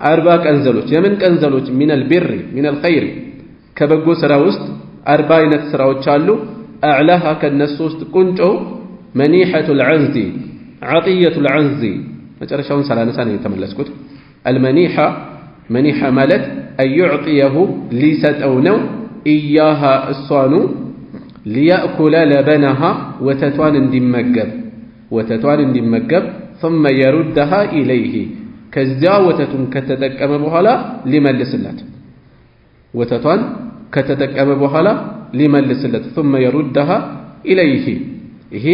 40 ቀንዘሎች። የምን ቀንዘሎች? ሚነል ቢሪ ሚነል ኸይሪ ከበጎ ስራ ውስጥ 40 አይነት ስራዎች አሉ። አዕላሃ ከነሱ ውስጥ ቁንጮ መኒሐቱል ዐንዚ ዐጢየቱል ዐንዚ መጨረሻውን ሳላነሳ ነው የተመለስኩት። አልመኒሐ መኒሐ ማለት አዩዕጢየሁ ሊሰጠው ነው ኢያሃ እሷኑ ሊያእኩለ ለበነሃ ወተቷን እንዲመገብ ثم يردها إليه ከዚያ ወተቱን ከተጠቀመ በኋላ ሊመልስለት ወተቷን ከተጠቀመ በኋላ ሊመልስለት ثم يردها إليه ይሄ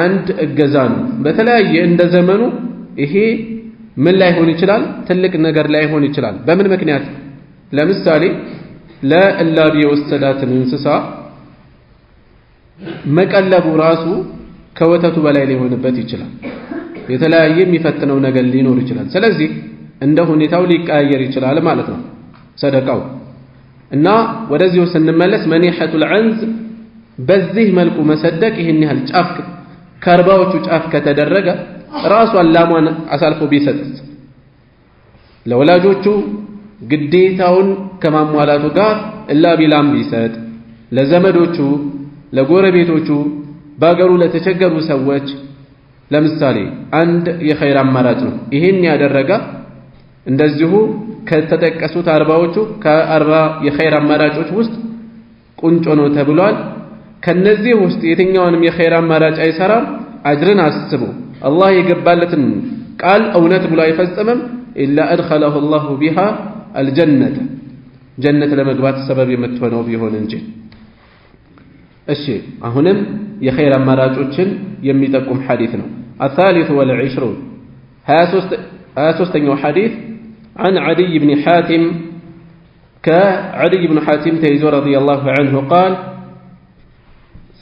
አንድ እገዛ ነው። በተለያየ እንደ ዘመኑ ይሄ ምን ላይሆን ይችላል? ትልቅ ነገር ላይሆን ይችላል። በምን ምክንያት? ለምሳሌ ለእላቢ የወሰዳትን እንስሳ መቀለቡ ራሱ ከወተቱ በላይ ሊሆንበት ይችላል። የተለያየ የሚፈትነው ነገር ሊኖር ይችላል። ስለዚህ እንደ ሁኔታው ሊቀያየር ይችላል ማለት ነው ሰደቃው። እና ወደዚሁ ስንመለስ መኒሐቱል ዐንዝ በዚህ መልኩ መሰደቅ ይህን ያህል ጫፍ ከአርባዎቹ ጫፍ ከተደረገ ራሷን ላሟን አሳልፎ ቢሰጥስ ለወላጆቹ ግዴታውን ከማሟላቱ ጋር እላቢላም ቢሰጥ ለዘመዶቹ ለጎረቤቶቹ ባገሩ ለተቸገሩ ሰዎች ለምሳሌ አንድ የኸይር አማራጭ ነው። ይሄን ያደረጋ እንደዚሁ ከተጠቀሱት 40ዎቹ ከ40 የኸይር አማራጮች ውስጥ ቁንጮ ነው ተብሏል። ከነዚህ ውስጥ የትኛውንም የኸይር አማራጭ አይሰራም አጅርን አስቦ አላህ የገባለትን ቃል እውነት ብሎ አይፈጽምም ኢላ አድኸለሁ አላሁ ቢሃ አልጀነተ ጀነት ለመግባት ሰበብ የምትሆነው ቢሆን እንጂ። እሺ አሁንም የኸይር አማራጮችን የሚጠቁም ሐዲስ ነው። الثالث والعشرون 23ኛው ሐዲስ عن عدي بن حاتم كعدي بن حاتم تيزو رضي الله عنه قال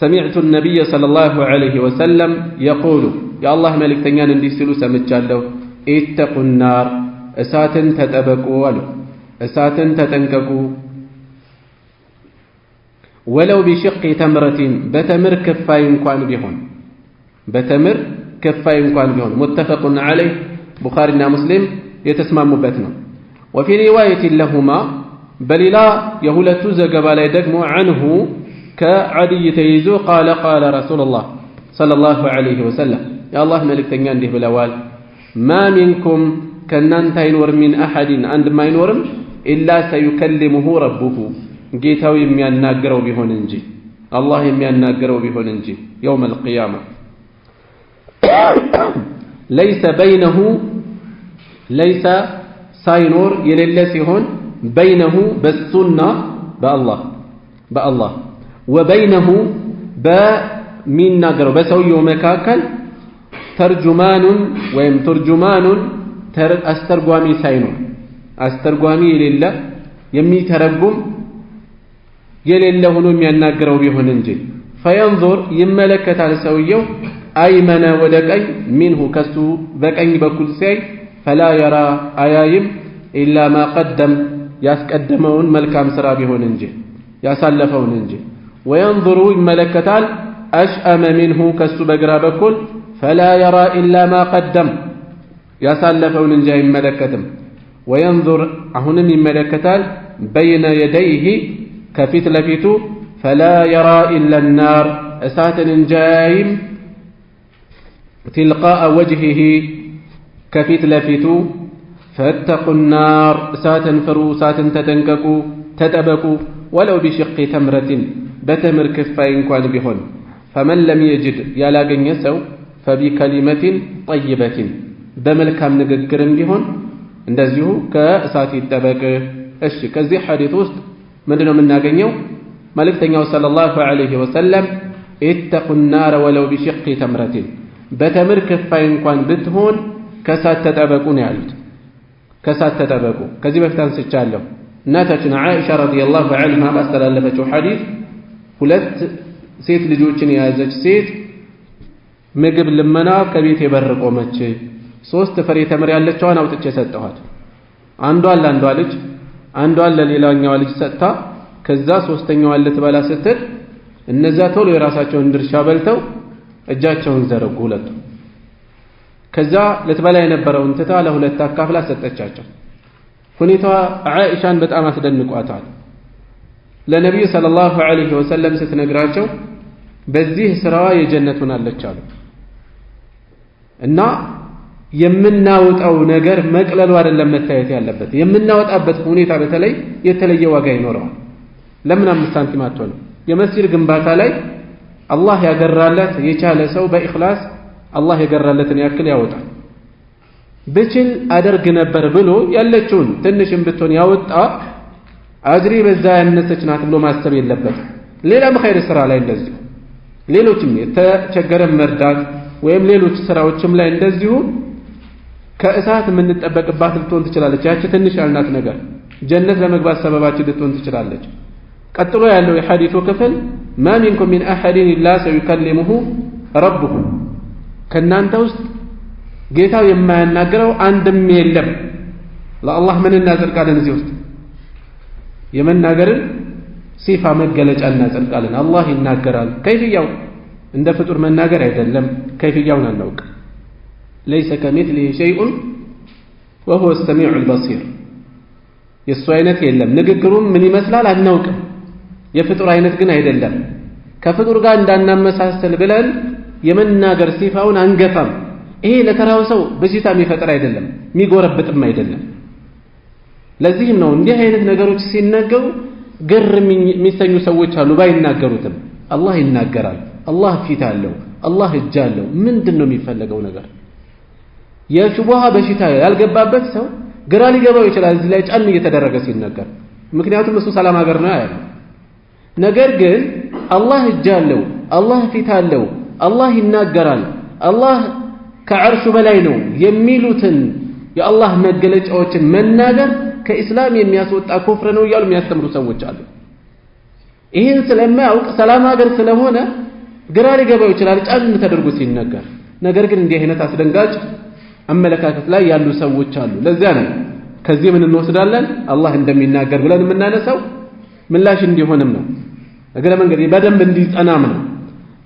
سمعت النبي صلى الله عليه وسلم يقول يا الله ملك تنيان اندي سلو سمجالو اتقوا النار اساتن تتبقوا ولو اساتن تتنككوا ولو بشق تمرة بتمر كفاي انكوان بيهون بتمر كفاي انكوان بيهون متفق عليه بخارينا مسلم يتسمام بتنا وفي رواية لهما بل لا يهولة زقبال يدقموا عنه كعدي تيزو قال قال رسول الله صلى الله عليه وسلم يا الله ملك تنيان ده بالأوال ما منكم ከናንተ አይኖር ሚን አሐድን አንድም አይኖርም ኢላ ሰዩከልሙሁ ረቡሁ ጌታው የሚያናግረው ቢሆን እንጂ አላህ የሚያናግረው ቢሆን እንጂ يوم القيامة ليس ሳይኖር የሌለ ሲሆን በይነሁ በሱና በአላህ ወበይነሁ በሚናገረው በሰውየው መካከል ተርጁማኑን ወይም ተርጁማኑን አስተርጓሚ ሳይኖር አስተርጓሚ የሌለ የሚተረጉም የሌለ ሆኖ የሚያናግረው ቢሆን እንጂ ፈየንዙር ይመለከታል ሰውየው አይመነ ወደ ቀኝ ሚንሁ ከሱ በቀኝ በኩል ሲያይ ፈላ የራ አያይም ኢላ ማ ቀደም ያስቀደመውን መልካም ስራ ቢሆን እንጂ ያሳለፈውን እንጂ ወየንዙሩ ይመለከታል አሽአመ ሚንሁ ከሱ በግራ በኩል ፈላ የራ ኢላ ማ ቀደም ያሳለፈውን እንጂ አይመለከትም ወየንዙር አሁንም ይመለከታል በይነ የደይህ ከፊት ለፊቱ ፈላ የራ ኢላ ናር እሳትን እንጃይም ትልቃአ ወጅሂህ ከፊት ለፊቱ ፈተቁ ናር እሳትን ፍሩ እሳትን ተጠንቀቁ ተጠበቁ ወለው ቢሽቂ ተምረትን በተምር ክፋይ እንኳን ቢሆን ፈመን ለም የጅድ ያላገኘ ሰው ፈቢከሊመትን ጠይበትን በመልካም ንግግርም ቢሆን እንደዚሁ ከእሳት ይጠበቅ። እሺ ከዚህ ሐዲስ ውስጥ ምንድነው የምናገኘው? መልእክተኛው ሰለላሁ ዐለይሂ ወሰለም ኢተቁ ናር ወለው ቢሽቂ ተምረትን በተምር ክፋይ እንኳን ብትሆን ከእሳት ተጠበቁ ነው ያሉት። ከእሳት ተጠበቁ። ከዚህ በፊት አንስቻለሁ። እናታችን ዓኢሻ ረዲየላሁ ዐንሃ ባስተላለፈችው ሐዲስ ሁለት ሴት ልጆችን የያዘች ሴት ምግብ ልመና ከቤት የበር ቆመች። 3 ፍሬ ተምር ያለችዋን አውጥቼ ሰጠኋት። አንዷን ለአንዷ ልጅ አንዷን ለሌላኛዋ ልጅ ሰጥታ ከዛ ሶስተኛዋን ልትበላ ስትል እነዛ ቶሎ የራሳቸውን ድርሻ በልተው እጃቸውን ዘረጉ ሁለቱ። ከዛ ልትበላ የነበረውን ትታ ለሁለት አካፍላ ሰጠቻቸው። ሁኔታዋ ዓኢሻን በጣም አስደንቋታል። ለነብዩ ሰለላሁ ዐለይሂ ወሰለም ስትነግራቸው በዚህ ስራዋ የጀነት ሆናለች አሉ። እና የምናወጣው ነገር መቅለሉ አይደለም መታየት ያለበት፣ የምናወጣበት ሁኔታ በተለይ የተለየ ዋጋ ይኖረዋል። ለምን 5 ሳንቲም አትሆንም? የመስጂድ ግንባታ ላይ አላህ ያገራለት የቻለ ሰው በኢኽላስ አላህ የገራለትን ያክል ያወጣል። ብችል አደርግ ነበር ብሎ ያለችውን ትንሽም ብትሆን ያወጣ አጅሪ በዛ ያነሰች ናት ብሎ ማሰብ የለበትም። ሌላም ኸይር ስራ ላይ እንደዚሁ ሌሎችም የተቸገረ መርዳት ወይም ሌሎች ስራዎችም ላይ እንደዚሁ ከእሳት የምንጠበቅባት ልትሆን ትችላለች። ያቺ ትንሽ ያልናት ነገር ጀነት ለመግባት ሰበባችን ልትሆን ትችላለች። ቀጥሎ ያለው የሐዲሱ ክፍል ማ ሚንኩም ሚን አሐድን ኢላ ሰዩከልሙሁ ረቡሁ ከእናንተ ውስጥ ጌታው የማያናግረው አንድም የለም። ለአላህ ምን እናጸድቃለን? እዚህ ውስጥ የመናገርን ሲፋ መገለጫ እናጸድቃለን። አላህ ይናገራል። ከይፍያው እንደ ፍጡር መናገር አይደለም። ከይፍያውን አናውቅ። ለይሰ ከሚስሊሂ ሸይኡን ወሁወ ሰሚዑል በሲር የእሱ አይነት የለም። ንግግሩም ምን ይመስላል አናውቅም። የፍጡር አይነት ግን አይደለም። ከፍጡር ጋር እንዳናመሳሰል ብለን የመናገር ሲፋውን አንገፋም። ይሄ ለተራው ሰው በሽታ የሚፈጥር አይደለም፣ የሚጎረብጥም አይደለም። ለዚህም ነው እንዲህ አይነት ነገሮች ሲነገሩ ግር የሚሰኙ ሰዎች አሉ ባይናገሩትም። አላህ ይናገራል። አላህ ፊት አለው፣ አላህ እጅ አለው። ምንድነው የሚፈለገው ነገር? የሹብሃ በሽታ ያልገባበት ሰው ግራ ሊገባው ይችላል እዚህ ላይ ጫን እየተደረገ ሲነገር፣ ምክንያቱም እሱ ሰላም ሀገር ነው ያለው። ነገር ግን አላህ እጅ አለው፣ አላህ ፊት አለው፣ አላህ ይናገራል፣ አላህ ከዐርሹ በላይ ነው የሚሉትን የአላህ መገለጫዎችን መናገር ከኢስላም የሚያስወጣ ኩፍር ነው እያሉ የሚያስተምሩ ሰዎች አሉ። ይህን ስለማያውቅ ሰላም ሀገር ስለሆነ ግራ ሊገባው ይችላል ጫን ተደርጎ ሲነገር። ነገር ግን እንዲህ አይነት አስደንጋጭ አመለካከት ላይ ያሉ ሰዎች አሉ። ለዚያ ነው ከዚህ ምን እንወስዳለን? አላህ እንደሚናገር ብለን የምናነሳው ምላሽ እንዲሆንም ነው፣ እግረ መንገድ በደንብ እንዲጸናም ነው።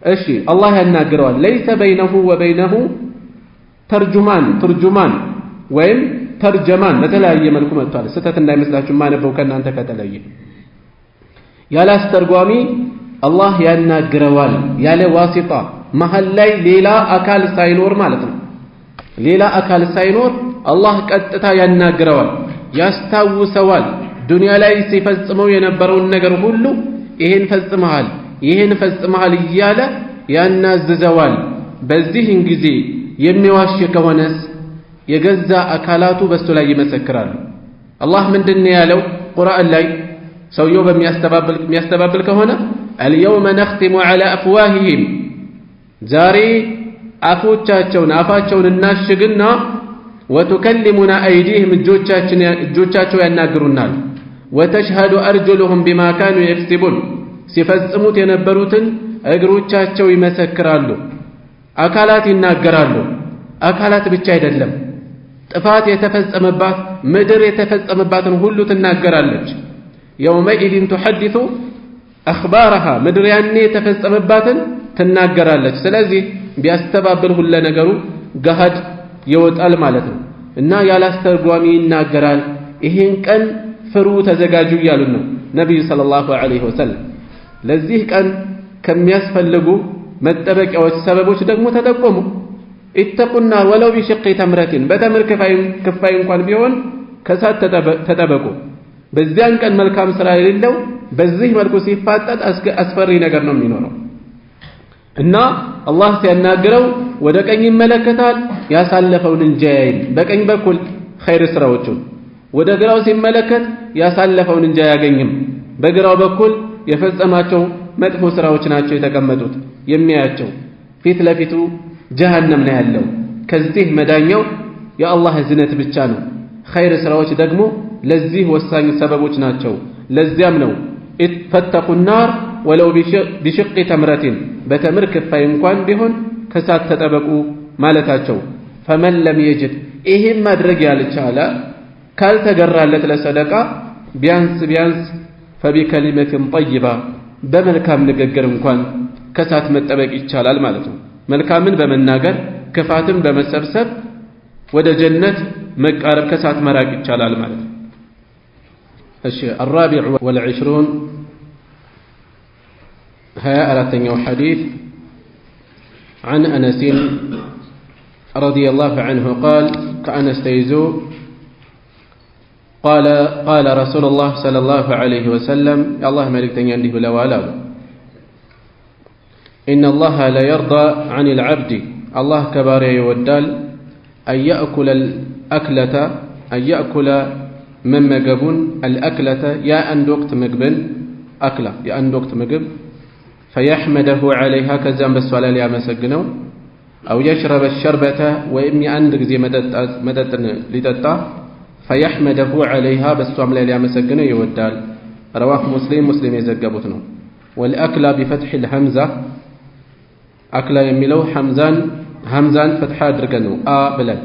እሺ አላህ ያናግረዋል። ለይሰ በይነሁ ወበይነሁ ተርጁማን ወይም ተርጀማን በተለያየ መልኩ መጥቷል። ስህተት እንዳይመስላችሁ ማነበው ከእናንተ ከተለየ ያለ አስተርጓሚ አላህ ያናግረዋል ያለ ዋሲጣ መሀል ላይ ሌላ አካል ሳይኖር ማለት ነው። ሌላ አካል ሳይኖር አላህ ቀጥታ ያናግረዋል ያስታውሰዋል ዱንያ ላይ ሲፈጽመው የነበረውን ነገር ሁሉ ይሄን ፈጽመሃል እያለ ያናዝዘዋል በዚህን ጊዜ የሚዋሽ ከሆነስ የገዛ አካላቱ በሱ ላይ ይመሰክራሉ አላህ ምንድነው ያለው ቁርአን ላይ ሰውየው በሚያስተባብል ከሆነ اليوم نختم على افواههم ዛሬ አፋቸውን እናሽግና وتكلمنا ايديهم እጆቻቸው ያናግሩናል وتشهد ارجلهم بما كانوا يكسبون ሲፈጽሙት የነበሩትን እግሮቻቸው ይመሰክራሉ አካላት ይናገራሉ አካላት ብቻ አይደለም ጥፋት የተፈጸመባት ምድር የተፈጸመባትን ሁሉ ትናገራለች يومئذ تحدث اخبارها ምድር ያኔ የተፈጸመባትን ትናገራለች ስለዚህ ቢያስተባብል ሁሉ ነገሩ ገሃድ ይወጣል ማለት ነው እና ያላስተርጓሚ ይናገራል ይሄን ቀን ፍሩ ተዘጋጁ ይያሉን ነው ነብዩ ሰለላሁ ዐለይሂ ወሰለም ለዚህ ቀን ከሚያስፈልጉ መጠበቂያዎች ሰበቦች ደግሞ ተጠቆሙ ኢተቁና ወለው ቢሽቂ ተምረቲን በተምር ክፋይ እንኳን ቢሆን ከሳት ተጠበቁ በዚያን ቀን መልካም ስራ የሌለው በዚህ መልኩ ሲፋጠጥ አስፈሪ ነገር ነው የሚኖረው እና አላህ ሲያናግረው ወደ ቀኝ ይመለከታል ያሳለፈውን እንጂ በቀኝ በኩል ኸይር ስራዎችን ወደ ግራው ሲመለከት ያሳለፈውን እንጂ አያገኝም በግራው በኩል የፈጸማቸው መጥፎ ስራዎች ናቸው የተቀመጡት የሚያያቸው ፊት ለፊቱ ጀሃነም ነው ያለው ከዚህ መዳኛው የአላህ እዝነት ብቻ ነው ኸይር ስራዎች ደግሞ ለዚህ ወሳኝ ሰበቦች ናቸው ለዚያም ነው ፈተቁ النار ولو بشق تمرة በተምር ክፋይ እንኳን ቢሆን ከሳት ተጠበቁ ማለታቸው فمن لم يجد ይሄን ማድረግ ያልቻለ ካልተገራለት ለሰደቃ ቢያንስ فبكلمة طيبة በመልካም ንግግር እንኳን ከሳት መጠበቅ ይቻላል ማለት ነው መልካምን በመናገር ክፋትን በመሰብሰብ ወደ ጀነት መቃረብ ከሳት መራቅ ይቻላል ማለት ነው الرابع والعشرون هيا أراتنيو حديث عن أنس رضي الله عنه قال كأنس تيزو قال رسول الله صلى الله عليه وسلم يا الله ملك تنيانده لوالا إن الله لا يرضى عن العبد الله كبار يودال أن يأكل من مجبون الأكلة يا أند وقت مجبن أكلة يا أند وقت مجب فيحمده عليها كزام بالسؤال اللي مسجنه أو يشرب الشربة وإمي أندك زي مدت لتتا فيحمده عليها بالسؤال اللي مسجنه يودال رواه مسلم يزجبتنا والأكلة بفتح الهمزة أكلة يميلو همزان فتحة درجنو بلد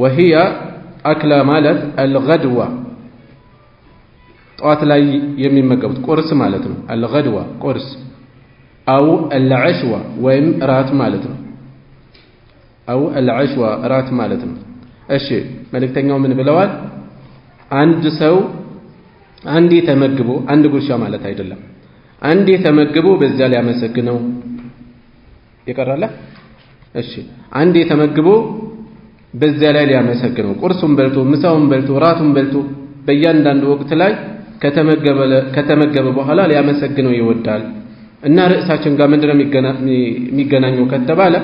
وهي أكلة مالت الغدوة طوات لا يميمجبت قرص مالتنا الغدوة قرص أو العشوة ويم رات مالتنا أو العشوة رات مالتنا الشيء ملك تنيوم من بلوال عند سو عندي تمجبو عند قرشة مالت هيدلم عندي تمجبو بالزال يا مسكنو يقرر له الشيء عندي تمجبو بالزال يا مسكنو قرصم بلتو مساوم بلتو راتم بلتو بياندان وقت لاي ከተመገበ በኋላ ሊያመሰግነው ይወዳል እና ርዕሳችን ጋር ምንድነው የሚገናኘው ከተባለ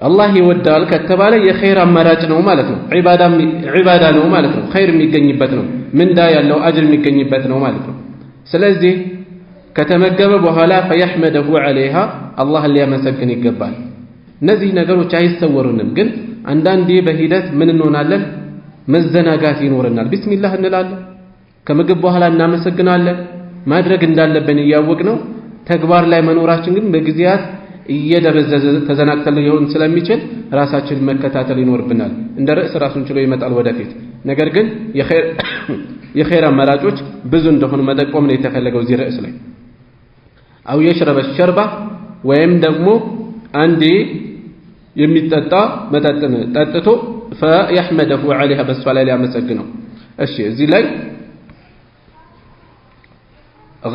አላህ ይወዳል ከተባለ የኸይር አማራጭ ነው ማለት ነው ዒባዳ ነው ማለት ነው ኸይር የሚገኝበት ነው ምንዳ ያለው አጅር የሚገኝበት ነው ማለት ነው ስለዚህ ከተመገበ በኋላ فيحمده عليها አላህ ሊያመሰግን ይገባል እነዚህ ነገሮች አይስተወሩንም ግን አንዳንዴ በሂደት ምን እንሆናለን መዘናጋት ይኖርናል ቢስሚላህ እንላለን ከምግብ በኋላ እናመሰግናለን ማድረግ እንዳለብን ያወቅነው ተግባር ላይ መኖራችን ግን በጊዜያት እየደረዘዘ ተዘናክተን ሊሆን ስለሚችል ራሳችን መከታተል ይኖርብናል እንደ ርዕስ ራሱን ችሎ ይመጣል ወደፊት ነገር ግን የኸይር አማራጮች ብዙ እንደሆኑ መጠቆም ነው የተፈለገው እዚህ ርዕስ ላይ አው يشرب الشربة ወይም ደግሞ አንዴ የሚጠጣ መጠጥን ጠጥቶ فيحمده عليها በሷላ ላይ ያመሰግነው እሺ እዚህ ላይ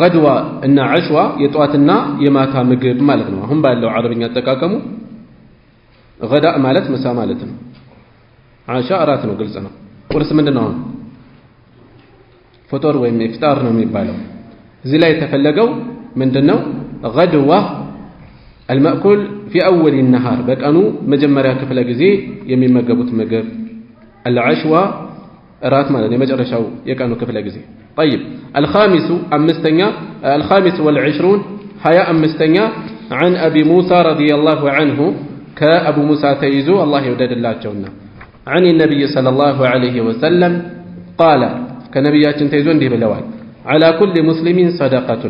ገድዋ እና ዐሽዋ የጧትና የማታ ምግብ ማለት ነው አሁን ባለው አረብኛ አጠቃቀሙ ገዳ ማለት ምሳ ማለት ነው ዓሻ አራት ነው ግልጽ ነው ቁርስ ምንድነው ፍጡር ወይም ኢፍጣር ነው የሚባለው እዚህ ላይ የተፈለገው ምንድነው غدوة المأكول في أول النهار በቀኑ መጀመሪያ ክፍለ ጊዜ የሚመገቡት ምግብ العشوة እራት ማለት ነው የመጨረሻው የቀኑ ክፍለ ጊዜ طيب الخامس والعشرون هيا أمستنيا عن أبي موسى رضي الله عنه كأبو موسى تيزو الله يودد الله جونا عن النبي صلى الله عليه وسلم قال كنبيات تيزون دي بلوان على كل مسلم صدقة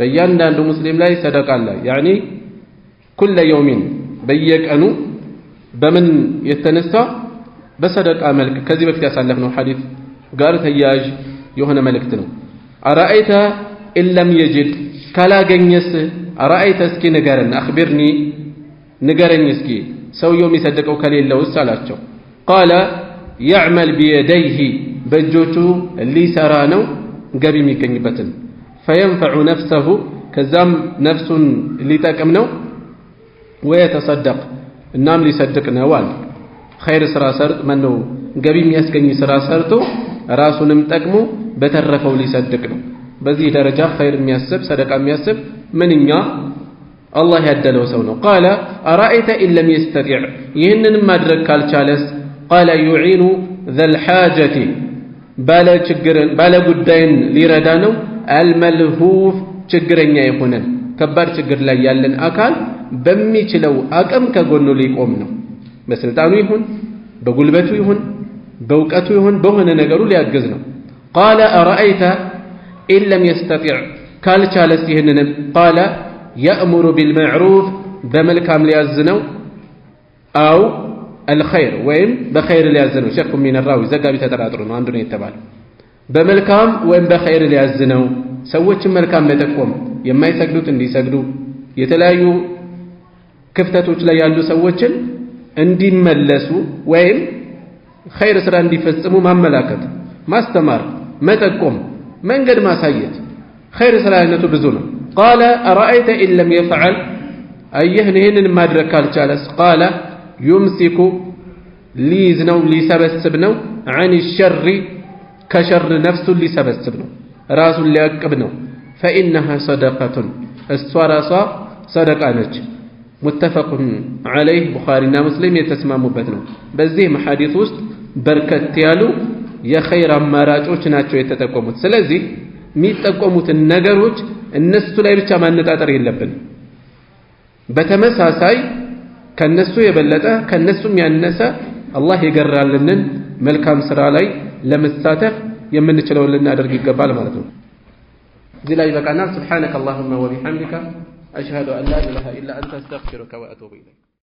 بيان دان مسلم لا صدقة الله يعني كل يوم بيك أنو بمن يتنسى بصدق ملك كذب في أسالفنا حديث قالت هياج يوهنا ملكتنا أرأيت إن لم يجد كلا جنيس أرأيت اسكي نجارن أخبرني نجارن اسكي سو يوم يصدق وكليل لو سالاتشو قال يعمل بيديه بجوتو اللي سرانو قبي ميكنيبتن فينفع نفسه كزام نفس اللي تاكمنو ويتصدق النام اللي صدقنا وال خير سرا سرت منو قبي ميسكني سرا سرتو راسو نمتقمو بترفو اللي صدقنا بذي درجة خير ميسب صدق ميسب منኛ الله يدلو سونو قال أرأيت إن لم يستطيع يهنن مدرك ካልቻለስ قال يعين ذا الحاجة ባለ ጉዳይን ሊረዳ ነው الملهوف ችግረኛ የሆነን ከባድ ችግር ላይ ያለን አካል በሚችለው አቅም ከጎኑ ሊቆም ነው በስልጣኑ ይሁን በጉልበቱ ይሁን በእውቀቱ ይሁን በሆነ ነገሩ ሊያግዝ ነው قال أرأيت إن لم يستطيع ካልቻለስ ይህንንም قال يأمر بالمعروف بملكام ليازنو أو الخير وين بخير ليازنو شك من الراوي زقابي تتراترون عندنا يتبال بملكام وين بخير ليازنو سوتش ملكام لتقوم يما يسجدوا تندي يسجدوا يتلايو كفتاتوች ላይ ያሉ ሰዎችን እንዲመለሱ ወይም خير ስራ እንዲፈጽሙ ማመላከት ማስተማር መጠቆም መንገድ ማሳየት خير ስራ አይነቱ ብዙ ነው قال أرأيت إن لم يفعل أيهن ما أدرك الجالس قال يمسك ليزنو لسبسبنو عن الشر كشر نفس لسبسبنو راس ليقبنو فإنها صدقة السوارصة صدقة نج متفق عليه بخارينا مسلم يتسمى بتنو بزيه محادث وسط بركت يالو يا خير أماراجوች ናቸው የተጠቆሙት ስለዚህ የሚጠቆሙትን ነገሮች እነሱ ላይ ብቻ ማነጣጠር የለብን በተመሳሳይ ከነሱ የበለጠ ከነሱም ያነሰ አላህ ይገራልንን መልካም ስራ ላይ ለመሳተፍ የምንችለው ልናደርግ ይገባል ማለት ነው እዚህ ላይ በቃና سبحانك اللهم وبحمدك أشهد أن لا إله إلا أنت أستغفرك وأتوب إليك